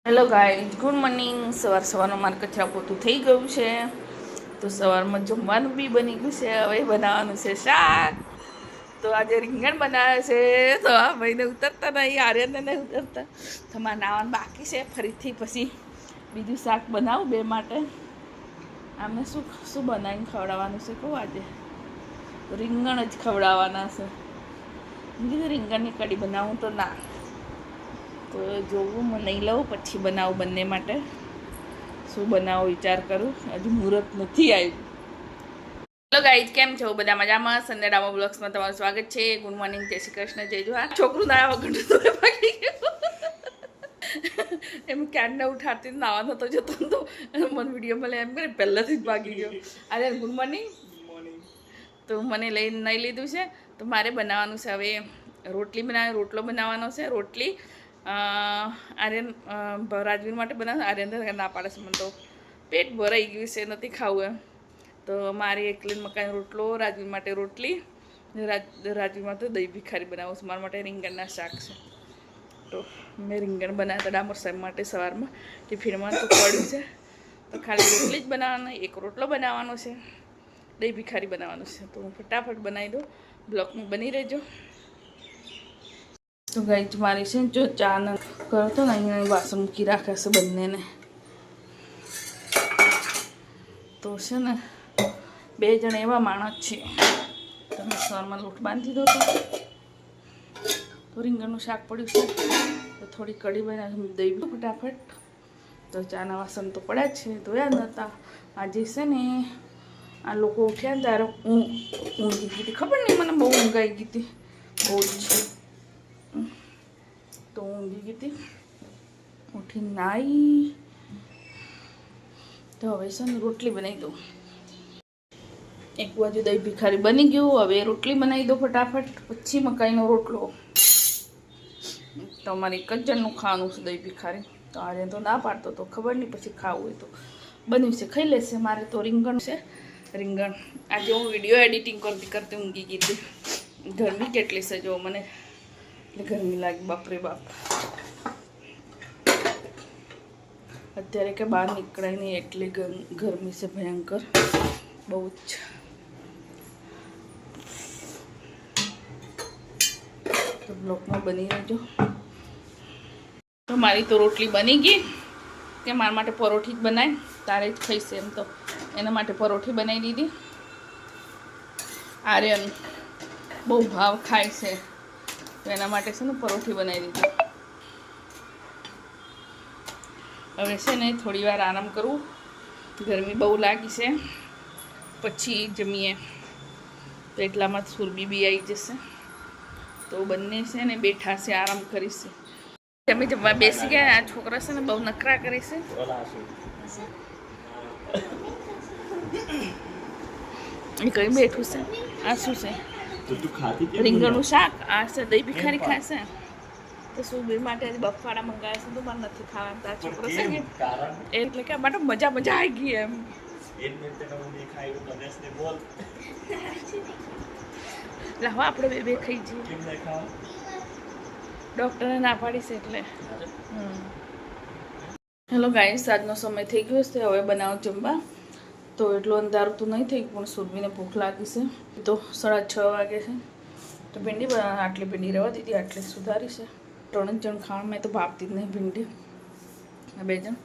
Hello guys, good morning. સવારનું મારે કચરા પોતું થઈ ગયું છે, તો સવારમાં જમવાનું બી બની ગયું છે. હવે બનાવવાનું છે શાક. તો આજે રીંગણ બનાવે છે. તો આ ભાઈને ઉતરતા નહીં, આર્યનને નહીં ઉતરતા. તમારે નાવાનું બાકી છે. ફરીથી પછી બીજું શાક બનાવું બે માટે. આમને શું બનાવીને ખવડાવવાનું છે કહું? આજે રીંગણ જ ખવડાવવાના છે. કીધું રીંગણની કઢી બનાવું તો ના, તો જોવું નહીં લઉં, પછી બનાવું બંને માટે. શું બનાવો વિચાર કરું, હજુ મુહૂર્ત નથી આવ્યું. હેલો ગાઈઝ, કેમ છો? બધા મજામાં? સંદેડામાં બ્લોગ્સમાં તમારું સ્વાગત છે. ગુડ મોર્નિંગ, જય શ્રી કૃષ્ણ, જય જોહાર. છોકરું ના આવ્યા વગર ભાગી ગયું. એમ ક્યારના ઉઠાડતી નાવાનો તો જતો તો મને વિડીયો મળે એમ કરે પહેલાંથી જ ભાગી ગયો. અરે ગુડ મોર્નિંગ. તો મને લઈને નહીં લીધું છે, તો મારે બનાવવાનું છે હવે રોટલો બનાવવાનો છે. રોટલી આર્યન રાજવીર માટે બનાવે. આર્યન ના પાડે છે, મને તો પેટ ભરાઈ ગયું છે, નથી ખાવું એમ. તો મારે એકલી મકાઈનો રોટલો, રાજવીર માટે રોટલી, રાજવીર માટે દહીં ભિખારી બનાવું છું. મારા માટે રીંગણના શાક છે. તો મેં રીંગણ બનાવ્યા ડામર સાહેબ માટે સવારમાં ટિફિનમાં, તો પડ્યું છે. તો ખાલી રોટલી જ બનાવવાનો, એક રોટલો બનાવવાનો છે, દહીં ભિખારી બનાવવાનું છે. તો હું ફટાફટ બનાવી દઉં, બ્લોકમાં બની રહેજો. તો ગાઈઝ મારી છે જો ચા ન કરતો ને અહીંયા વાસણ મૂકી રાખ્યા છે બંનેને. તો છે ને બે જણ એવા માણસ છે. તમે સવારમાં લોટ બાંધી દો તો રીંગણનું શાક પડ્યું છે, તો થોડી કઢી બનાવી દઈ ફટાફટ. તો ચાના વાસણ તો પડ્યા જ છે, ધોયા નહોતા. આજે છે ને આ લોકો ઉઠ્યા ને ત્યારે હું ઊંઘી ગઈ હતી. ખબર નહીં, મને બહુ ઊંઘ આવી ગઈ હતી, બહુ જ. તો ઊંઘી ગઈ હતી, ઉઠીને નાહી. તો હવે છે ને રોટલી બનાવી દઉં. એક બાજુ દહીં ભિખારી બની ગયું, હવે રોટલી બનાવી દો ફટાફટ, પછી મકાઈનો રોટલો. તો અમારે એક જ જણનું ખાવાનું છે દહીં ભિખારી. તો આજે તો ના પાડતો તો ખબર નહીં, પછી ખાવું હોય તો બન્યું છે, ખાઈ લેશે. મારે તો રીંગણ છે. રીંગણ આજે હું વિડીયો એડિટિંગ કરતી ઊંઘી ગઈ હતી. ગરમી કેટલી છે જો મને, એટલે ગરમી લાગી, બાપરે બાપ. અત્યારે કે બહાર નીકળાય નહીં, એટલી ગરમી છે ભયંકર, બહુ જ. તો બ્લોકમાં બની રહેજો. તો મારી તો રોટલી બની ગઈ, કે મારા માટે પરોઠી જ બનાવી, તારે જ ખાઈશ એમ. તો એના માટે પરોઠી બનાવી દીધી. આર્યન બહુ ભાવ ખાય છે, તો એના માટે છે ને પરોઠી બનાવી દીધી. હવે છે ને થોડી વાર આરામ કરું, ગરમી બહુ લાગી છે, પછી જમીએ. તો એટલામાં સુરભી બી આવી જશે, તો બંને છે ને બેઠા છે, આરામ કરીશે. જમવા બેસી ગયા. આ છોકરા છે ને બહુ નખરા કરે છે. એ કઈ બેઠું છે? આ શું છે? રીંગણનું શાક. આ છે દહીં ભિખારી ખાશે. તો સુરભી માટે બફાડા મંગાવ્યા છે, તો મને નથી ખાવાના. આ છોકરો છે કે એટલે કે માટે મજા આવી ગઈ એમ. એટલે હવે આપણે બે ખાઈ જઈએ. ડૉક્ટરે ના પાડી છે એટલે. હેલો ગાઈસ, આજનો સમય થઈ ગયો છે, હવે બનાવો જમવા. તો એટલું અંધારું તો નહીં થઈ, પણ સુરભીને ભૂખ લાગી છે. તો 6:30 વાગે છે. તો ભીંડી આટલી ભીંડી રહેવા દીધી, આટલી સુધારી છે. 3 જણ ખાવા, મેં તો ભાવતી જ નહીં ભીંડી. 2 જણ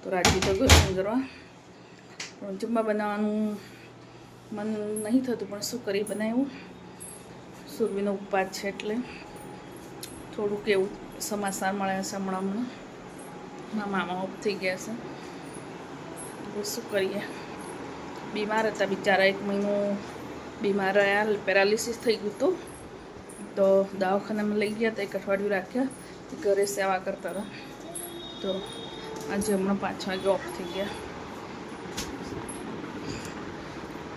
તો રાજી તો ગયું કરવા. પણ જમવા બનાવવાનું મન નહીં થતું, પણ શું કરી, બનાવ્યું. સુરભીનો ઉપવાસ છે એટલે થોડુંક એવું સમાચાર મળ્યા છે હમણાં. મામા ઓફ થઈ ગયા છે, તો શું કરીએ. બીમાર હતા બિચારા, 1 મહિનો બીમાર રહ્યા, પેરાલિસિસ થઈ ગયું હતું. તો દવાખાનામાં લઈ ગયા હતા, 1 અઠવાડિયું રાખ્યા, ઘરે સેવા કરતા હતા. તો આજે હમણાં 5 વાગે ઓફ થઈ ગયા.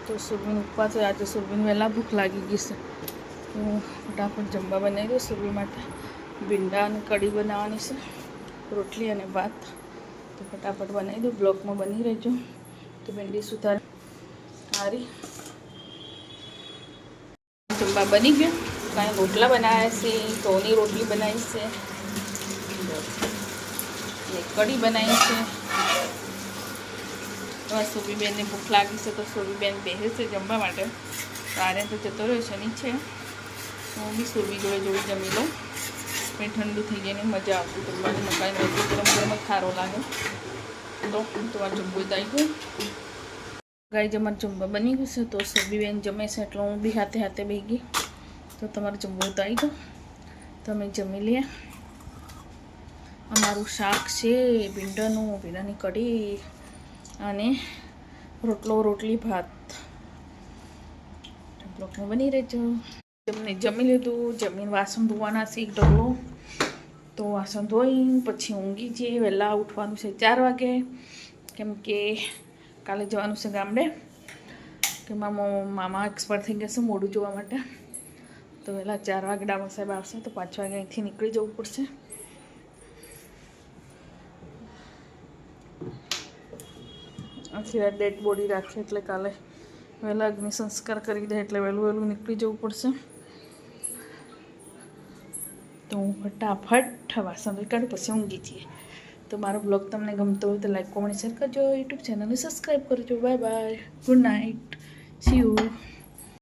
તો સુરભીનો ઉપવાસ હોય આજે. સુરભીને વહેલા ભૂખ લાગી ગઈ છે, તો ફટાફટ જમવા બનાવી દો સુરભી માટે. ભીંડા અને કઢી બનાવવાની છે, રોટલી અને ભાત. તો ફટાફટ બનાવી દો, બ્લોકમાં બની રહેજો. તો ભીંડી સુધાર સારી. જમવા બની ગયો. કાંઈ રોટલા બનાવ્યા છે, ઘઉંની રોટલી બનાવી છે, એક કઢી બનાવી છે. તો સોબીબેનને ભૂખ લાગી છે તો સોબીબેન બેસે છે જમવા માટે. તો આર્યન તો જતો રહ્યો છે નીચે. હું બી સોબી જોડે જમી લઉં. કંઈ ઠંડુ થઈ જાય ને મજા આવતી જમવાની. મકાઈનો એટલું ગરમ ગરમ જ ખારો લાગે. તો તમારે જમવું જ આવી ગયું. ગાઈ અમારે જમવા બની ગયું છે. તો સોબીબેન જમે છે એટલે હું બી હાથે હાથે બેસી ગઈ. તો તમારે જમવું તો આવી ગયું. તમે જમી લે. અમારું શાક છે ભીંડાની કઢી અને રોટલી ભાત. બ્લોકમાં બની રહેજો. તમને જમી લીધું. જમીન વાસણ ધોવાના છે એક ઢગલો. તો વાસણ ધોઈને પછી ઊંઘી જઈએ. વહેલા ઉઠવાનું છે 4 વાગે, કેમ કે કાલે જવાનું છે ગામડે. કે મામા એક્સપર્ટ થઈ ગયા છે મોઢું જોવા માટે. તો વહેલા 4 વાગે ડામર સાહેબ આવશે તો 5 વાગે અહીંથી નીકળી જવું પડશે. આખી રાત ડેડ બોડી રાખે એટલે કાલે વહેલા અગ્નિ સંસ્કાર કરી દે એટલે વહેલું નીકળી જવું પડશે. તો હું ફટાફટ વાસણ ધોઈ કાઢું પછી ઊંઘી જઈએ. તો મારો બ્લોગ તમને ગમતો હોય તો લાઈક કોમેન્ટ શેર કરજો. યુટ્યુબ ચેનલને સબસ્ક્રાઈબ કરજો. Bye bye. Good night. C you.